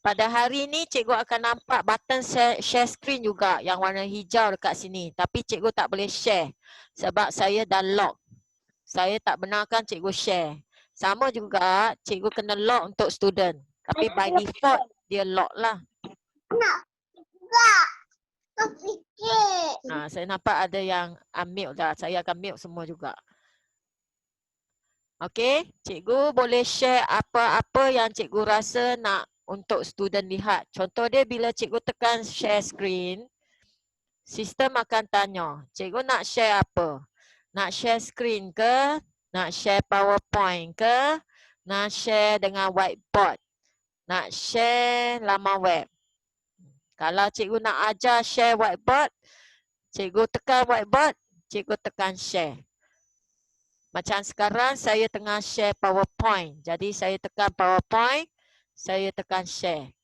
Pada hari ini cikgu akan nampak button share screen juga yang warna hijau dekat sini. Tapi cikgu tak boleh share sebab saya dah lock. Saya tak benarkan cikgu share. Sama juga cikgu kena lock untuk student. Tapi by default dia lock lah. Saya nampak ada yang unmute dah. Saya akan mute semua juga. Okey, cikgu boleh share apa-apa yang cikgu rasa nak untuk student lihat. Contoh dia bila cikgu tekan share screen, sistem akan tanya, cikgu nak share apa? Nak share screen ke? Nak share PowerPoint ke? Nak share dengan whiteboard? Nak share laman web? Kalau cikgu nak ajar share whiteboard, cikgu tekan whiteboard, cikgu tekan share. Macam sekarang saya tengah share PowerPoint. Jadi saya tekan PowerPoint, saya tekan share.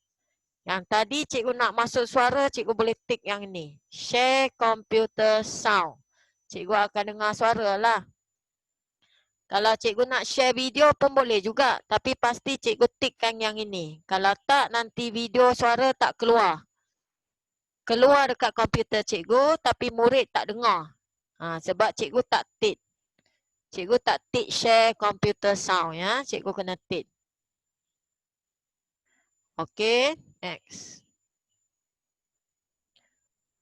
Yang tadi cikgu nak masuk suara, cikgu boleh tick yang ini. Share computer sound. Cikgu akan dengar suara lah. Kalau cikgu nak share video pun boleh juga. Tapi pasti cikgu tickkan yang ini. Kalau tak, nanti video suara tak keluar. Keluar dekat komputer cikgu, tapi murid tak dengar. Sebab cikgu tak tick. Cikgu tak tick share computer sound ya. Cikgu kena tick. Okey, next.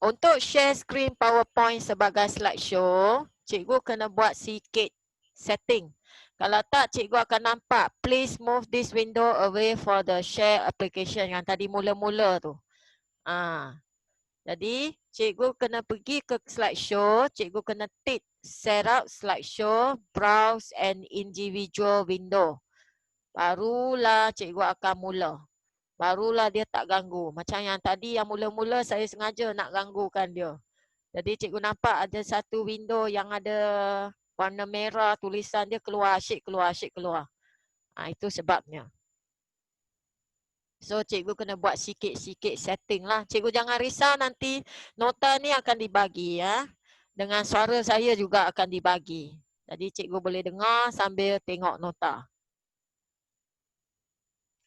Untuk share screen PowerPoint sebagai slideshow, cikgu kena buat sikit setting. Kalau tak, cikgu akan nampak please move this window away for the share application yang tadi mula-mula tu. Jadi, cikgu kena pergi ke slideshow, cikgu kena tick setup slideshow, browse and individual window. Barulah cikgu akan mula. Barulah dia tak ganggu. Macam yang tadi yang mula-mula saya sengaja nak ganggukan dia. Jadi cikgu nampak ada satu window yang ada warna merah, tulisan dia keluar, asyik keluar, asyik keluar. Itu sebabnya. So cikgu kena buat sikit-sikit setting lah. Cikgu jangan risau, nanti nota ni akan dibagi ya. Dengan suara saya juga akan dibagi. Jadi cikgu boleh dengar sambil tengok nota.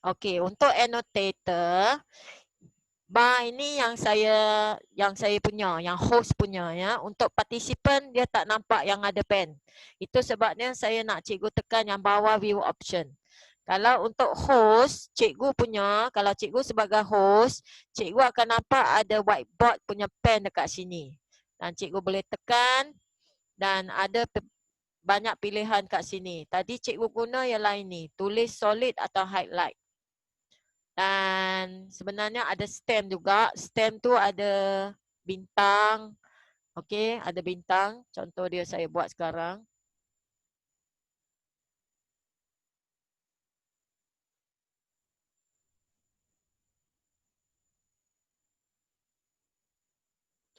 Okey, untuk annotator, bar ini yang saya punya, yang host punya ya. Untuk participant dia tak nampak yang ada pen. Itu sebabnya saya nak cikgu tekan yang bawah view option. Kalau untuk host, cikgu punya, kalau cikgu sebagai host, cikgu akan nampak ada whiteboard punya pen dekat sini. Dan cikgu boleh tekan dan ada banyak pilihan kat sini. Tadi cikgu guna ialah ini, tulis solid atau highlight. Dan sebenarnya ada stem juga. Stem tu ada bintang. Okey, ada bintang. Contoh dia saya buat sekarang.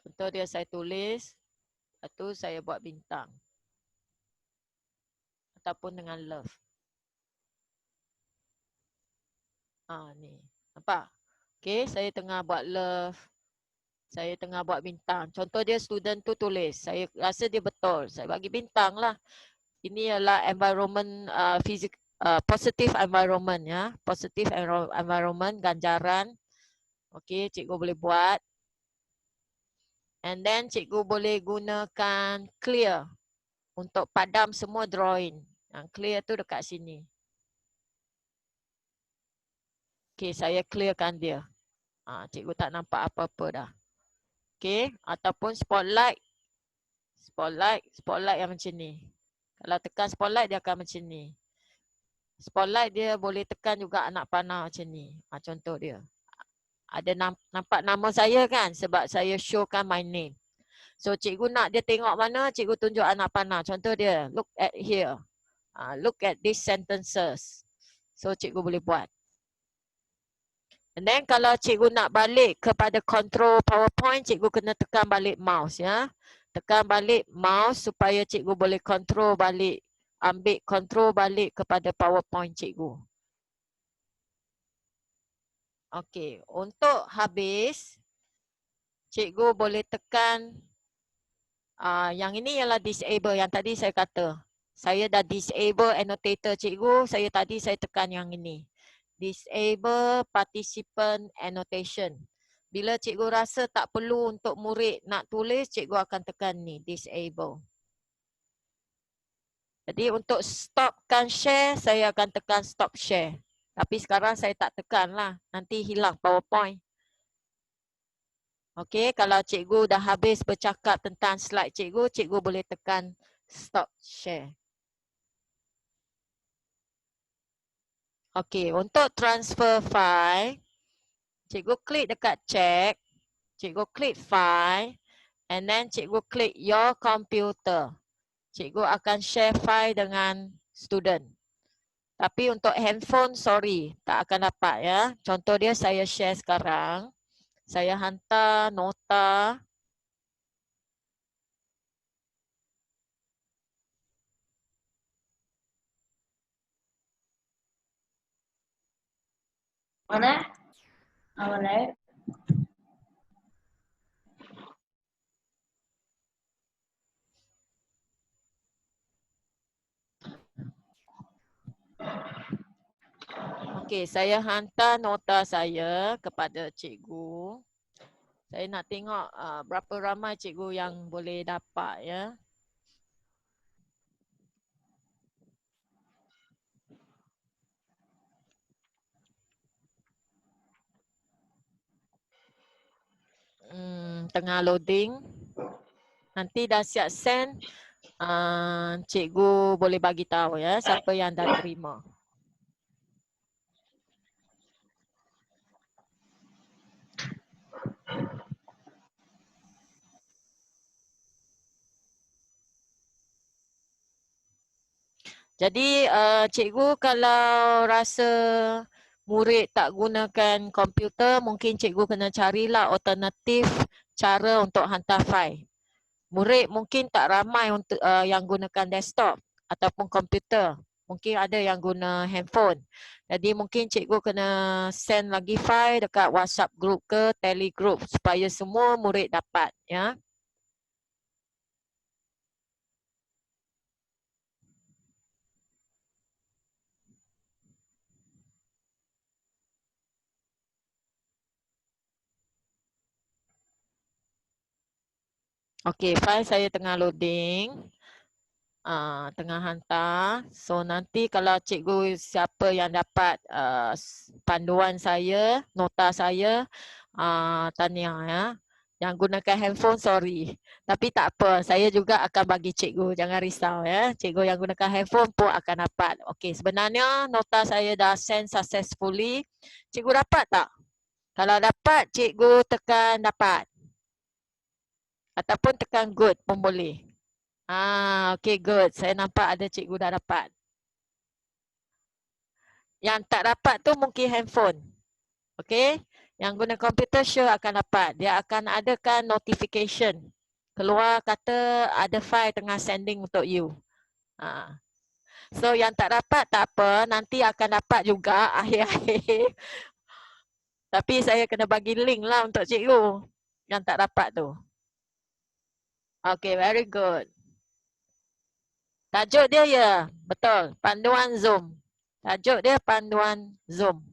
Contoh dia saya tulis. Lepas tu saya buat bintang. Ataupun dengan love. Ni. Nampak? Okey, saya tengah buat love. Saya tengah buat bintang. Contoh dia student tu tulis. Saya rasa dia betul. Saya bagi bintang lah. Ini adalah environment positive environment ya. Positive environment, ganjaran. Okey, cikgu boleh buat. And then cikgu boleh gunakan clear untuk padam semua drawing. Yang clear tu dekat sini. Okey, saya clearkan dia. Cikgu tak nampak apa-apa dah. Okey, ataupun spotlight. Spotlight yang macam ni. Kalau tekan spotlight dia akan macam ni. Spotlight dia boleh tekan juga anak panah macam ni. Contoh dia. Ada nampak nama saya kan sebab saya showkan my name. So cikgu nak dia tengok mana, cikgu tunjuk anak panah. Contoh dia, look at here. Look at these sentences. So cikgu boleh buat. And then kalau cikgu nak balik kepada control PowerPoint, cikgu kena tekan balik mouse ya. Tekan balik mouse supaya cikgu boleh control balik, ambil control balik kepada PowerPoint cikgu. Okey, untuk habis, cikgu boleh tekan yang ini ialah disable yang tadi saya kata. Saya dah disable annotator cikgu, tadi saya tekan yang ini. Disable participant annotation. Bila cikgu rasa tak perlu untuk murid nak tulis, cikgu akan tekan ni, disable. Jadi untuk stopkan share, saya akan tekan stop share. Tapi sekarang saya tak tekan lah, nanti hilang PowerPoint. Okey, kalau cikgu dah habis bercakap tentang slide cikgu, cikgu boleh tekan stop share. Okey, untuk transfer file, cikgu klik dekat check, cikgu klik file, and then cikgu klik your computer. Cikgu akan share file dengan student. Tapi untuk handphone, sorry, tak akan dapat ya. Contoh dia saya share sekarang. Saya hantar nota. Mana? Mana? Okey, saya hantar nota saya kepada cikgu. Saya nak tengok berapa ramai cikgu yang boleh dapat ya. Tengah loading. Nanti dah siap send, cikgu boleh bagi tahu ya siapa yang dah terima. Jadi cikgu kalau rasa murid tak gunakan komputer, mungkin cikgu kena carilah alternatif cara untuk hantar file. Murid mungkin tak ramai untuk yang gunakan desktop ataupun komputer. Mungkin ada yang guna handphone. Jadi mungkin cikgu kena send lagi file dekat WhatsApp group ke Telegram supaya semua murid dapat ya. Okey, file saya tengah loading. Tengah hantar. So nanti kalau cikgu siapa yang dapat panduan saya, nota saya, tahniah ya. Yang gunakan handphone, sorry. Tapi tak apa, saya juga akan bagi cikgu, jangan risau ya. Cikgu yang gunakan handphone pun akan dapat. Okey, sebenarnya nota saya dah send successfully. Cikgu dapat tak? Kalau dapat, cikgu tekan dapat. Ataupun tekan good pun boleh. Okay, good. Saya nampak ada cikgu dah dapat. Yang tak dapat tu mungkin handphone. Okay. Yang guna komputer sure akan dapat. Dia akan adakan notification. Keluar kata ada file tengah sending untuk you. So yang tak dapat tak apa. Nanti akan dapat juga akhir-akhir. Tapi saya kena bagi link lah untuk cikgu. Yang tak dapat tu. Okay, very good. Tajuk dia ya, betul. Panduan Zoom. Tajuk dia panduan Zoom.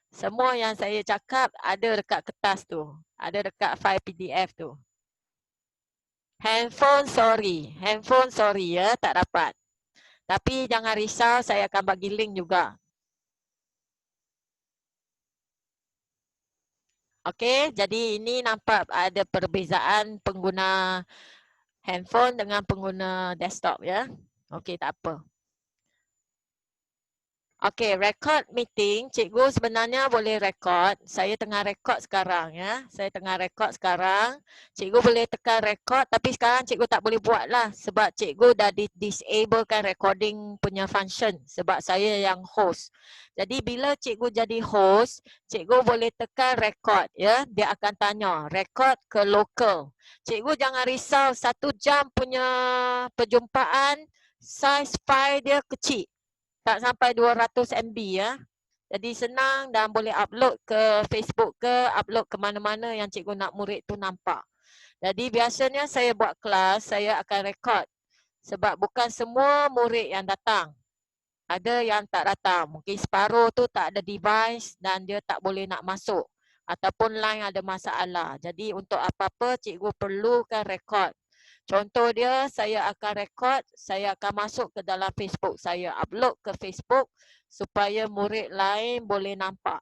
Semua yang saya cakap ada dekat kertas tu. Ada dekat file PDF tu. Handphone sorry ya, tak dapat. Tapi jangan risau, saya akan bagi link juga. Okey, jadi ini nampak ada perbezaan pengguna handphone dengan pengguna desktop ya. Okey, tak apa. Okey, record meeting. Cikgu sebenarnya boleh record. Saya tengah record sekarang ya. Saya tengah record sekarang. Cikgu boleh tekan record tapi sekarang cikgu tak boleh buat lah sebab cikgu dah disablekan recording punya function sebab saya yang host. Jadi bila cikgu jadi host, cikgu boleh tekan record ya. Dia akan tanya record ke local. Cikgu jangan risau 1 jam punya perjumpaan, size file dia kecil. Tak sampai 200 MB ya. Jadi senang dan boleh upload ke Facebook ke, upload ke mana-mana yang cikgu nak murid tu nampak. Jadi biasanya saya buat kelas, saya akan rekod. Sebab bukan semua murid yang datang. Ada yang tak datang. Mungkin separuh tu tak ada device dan dia tak boleh nak masuk. Ataupun line ada masalah. Jadi untuk apa-apa cikgu perlukan rekod. Contoh dia, saya akan rekod, saya akan masuk ke dalam Facebook. Saya upload ke Facebook supaya murid lain boleh nampak.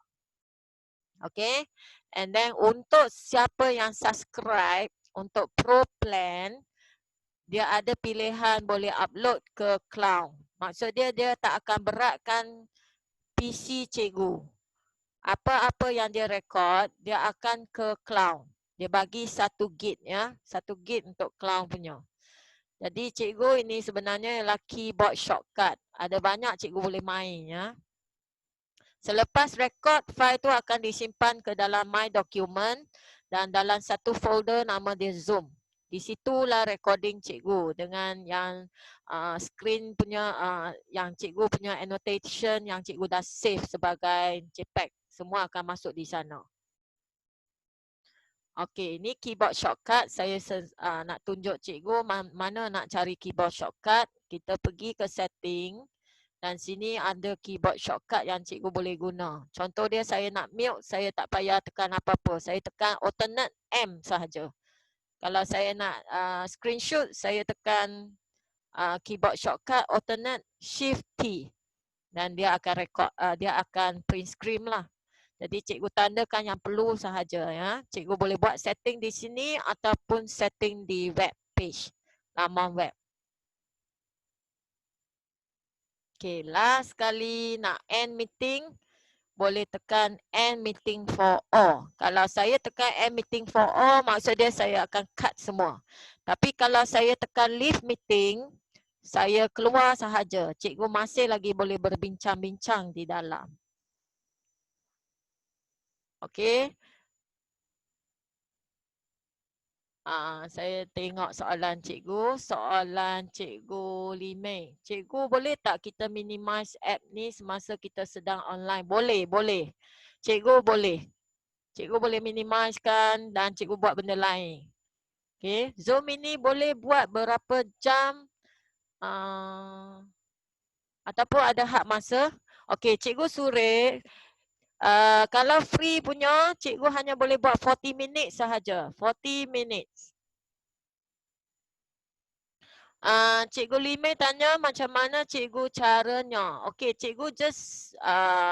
Okay. And then untuk siapa yang subscribe untuk Pro Plan, dia ada pilihan boleh upload ke cloud. Maksud dia tak akan beratkan PC cikgu. Apa-apa yang dia rekod, dia akan ke cloud. Dia bagi 1 gig ya, 1 gig untuk cloud punya. Jadi cikgu ini sebenarnya ialah keyboard shortcut. Ada banyak cikgu boleh main ya. Selepas rekod, file tu akan disimpan ke dalam My Document dan dalam satu folder nama dia Zoom. Di situlah recording cikgu dengan yang screen punya, yang cikgu punya annotation yang cikgu dah save sebagai JPEG. Semua akan masuk di sana. Okey, ini keyboard shortcut. Saya nak tunjuk cikgu mana nak cari keyboard shortcut. Kita pergi ke setting dan sini ada keyboard shortcut yang cikgu boleh guna. Contoh dia saya nak mute, saya tak payah tekan apa-apa. Saya tekan alternate M sahaja. Kalau saya nak screenshot, saya tekan keyboard shortcut alternate Shift T dan dia akan record, dia akan print screen lah. Jadi cikgu tandakan yang perlu sahaja ya. Cikgu boleh buat setting di sini ataupun setting di web page, laman web. Okay, last kali nak end meeting, boleh tekan end meeting for all. Kalau saya tekan end meeting for all, maksud dia saya akan cut semua. Tapi kalau saya tekan leave meeting, saya keluar sahaja. Cikgu masih lagi boleh berbincang-bincang di dalam. Okey. Saya tengok soalan cikgu. Soalan cikgu Limei. Cikgu boleh tak kita minimize app ni semasa kita sedang online? Boleh, boleh. Cikgu boleh. Cikgu boleh minimizekan dan cikgu buat benda lain. Okay. Zoom ini boleh buat berapa jam ataupun ada had masa. Okey, cikgu suri. Kalau free punya, cikgu hanya boleh buat 40 minit sahaja. 40 minutes. Cikgu Limei tanya macam mana cikgu caranya. Okey, cikgu just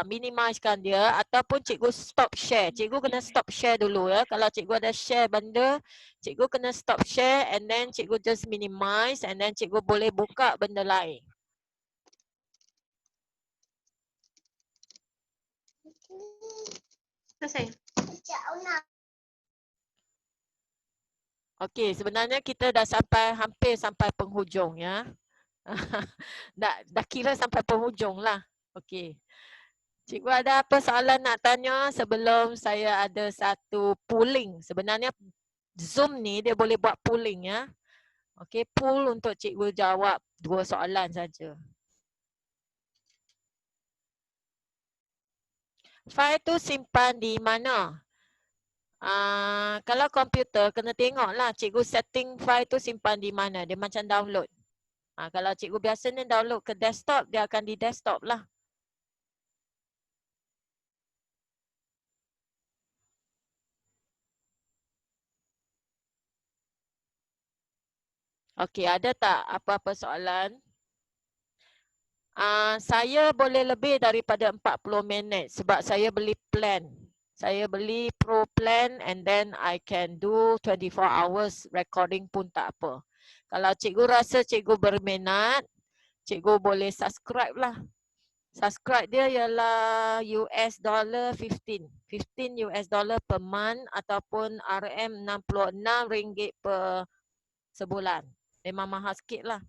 minimizekan dia ataupun cikgu stop share. Cikgu kena stop share dulu ya. Kalau cikgu ada share benda, cikgu kena stop share and then cikgu just minimize and then cikgu boleh buka benda lain. Selesai. Okey, sebenarnya kita dah hampir sampai penghujung ya. dah kira sampai penghujung lah. Okey. Cikgu ada apa soalan nak tanya sebelum saya ada satu polling. Sebenarnya Zoom ni dia boleh buat polling ya. Okey, poll untuk cikgu jawab 2 soalan saja. File tu simpan di mana? Kalau komputer kena tengoklah cikgu setting file tu simpan di mana. Dia macam download. Kalau cikgu biasanya download ke desktop, dia akan di desktop lah. Okey, ada tak apa-apa soalan? Saya boleh lebih daripada 40 minit sebab saya beli plan. Saya beli Pro Plan and then I can do 24 hours recording pun tak apa. Kalau cikgu rasa cikgu berminat, cikgu boleh subscribe lah. Subscribe dia ialah US dollar 15. 15 US dollar per month ataupun RM66 per sebulan. Memang mahal sikit lah.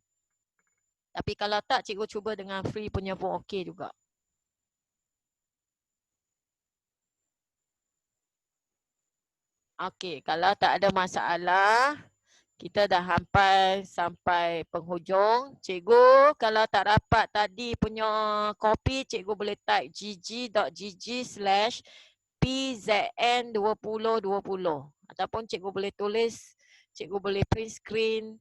Tapi kalau tak, cikgu cuba dengan free punya pun okey juga. Okey, kalau tak ada masalah, kita dah sampai penghujung. Cikgu kalau tak dapat tadi punya kopi, cikgu boleh type gg.gg/pzn2020 ataupun cikgu boleh tulis, cikgu boleh print screen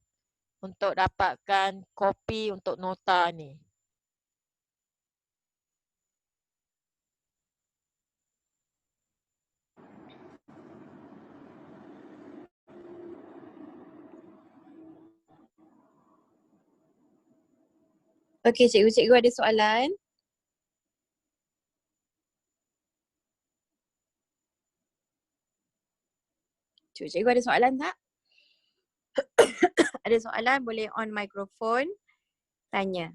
untuk dapatkan kopi untuk nota ni. Okey, cikgu ada soalan. Cikgu ada soalan tak? Ada soalan boleh on microphone, tanya.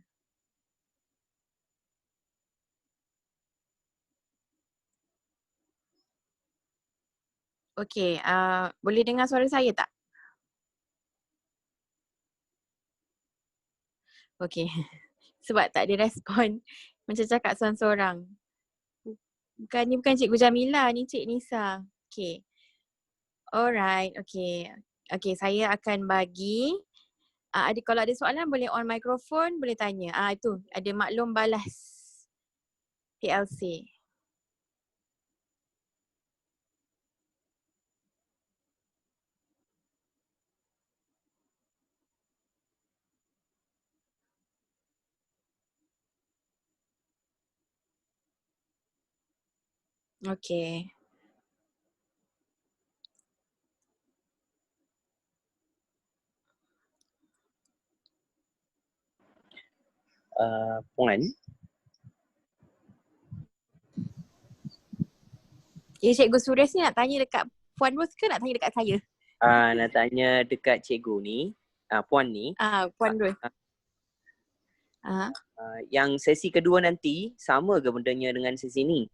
Okey, boleh dengar suara saya tak? Okey, sebab tak ada respon. Macam cakap seorang-seorang. Bukan Cikgu Jamila, ni Cik Nisa. Okey. Alright, okey. Okey, saya akan bagi. Kalau ada soalan boleh on microphone, boleh tanya. Itu, ada maklum balas PLC. Okey. Puan. Cikgu Suresh ni nak tanya dekat Puan Ros ke nak tanya dekat saya? Nak tanya dekat cikgu ni, Puan ni. Puan Ros. Yang sesi kedua nanti sama ke bendanya dengan sesi ni?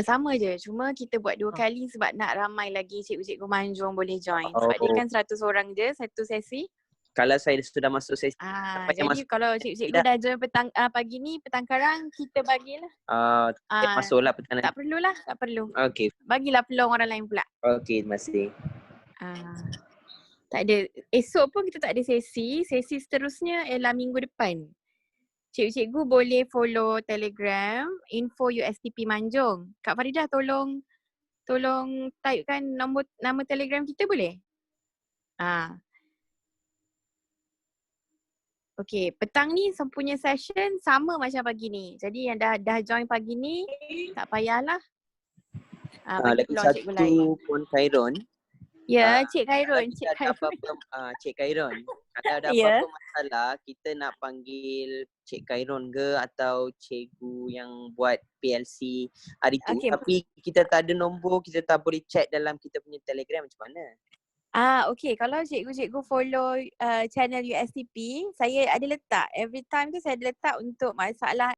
Sama je. Cuma kita buat 2 kali sebab nak ramai lagi cikgu-cikgu Manjung boleh join. Sebab dia kan 100 orang je satu sesi. Kalau saya sudah masuk sesi jadi kalau cikgu dah join pagi ni, petang karang kita bagilah. Masuklah petang nanti. Tak perlu. Okey. Bagilah peluang orang lain pula. Okey, terima kasih. Tak ada. Esok pun kita tak ada sesi. Sesi seterusnya ialah minggu depan. Cikgu-cikgu boleh follow Telegram info USTP Manjung. Kak Faridah tolong typekan nama Telegram kita boleh? Okey, petang ni punya session sama macam pagi ni. Jadi yang dah join pagi ni tak payahlah. Lagi satu Puan Khairon. Ya, Cik Khairon. Cik Khairon. Kalau ada apa-apa masalah, kita nak panggil Cik Khairon ke atau cikgu yang buat PLC hari tu. Tapi kita tak ada nombor, kita tak boleh chat dalam kita punya Telegram, macam mana? Okey. Kalau cikgu-cikgu follow channel USTP, saya ada letak. Every time tu saya ada letak untuk masalah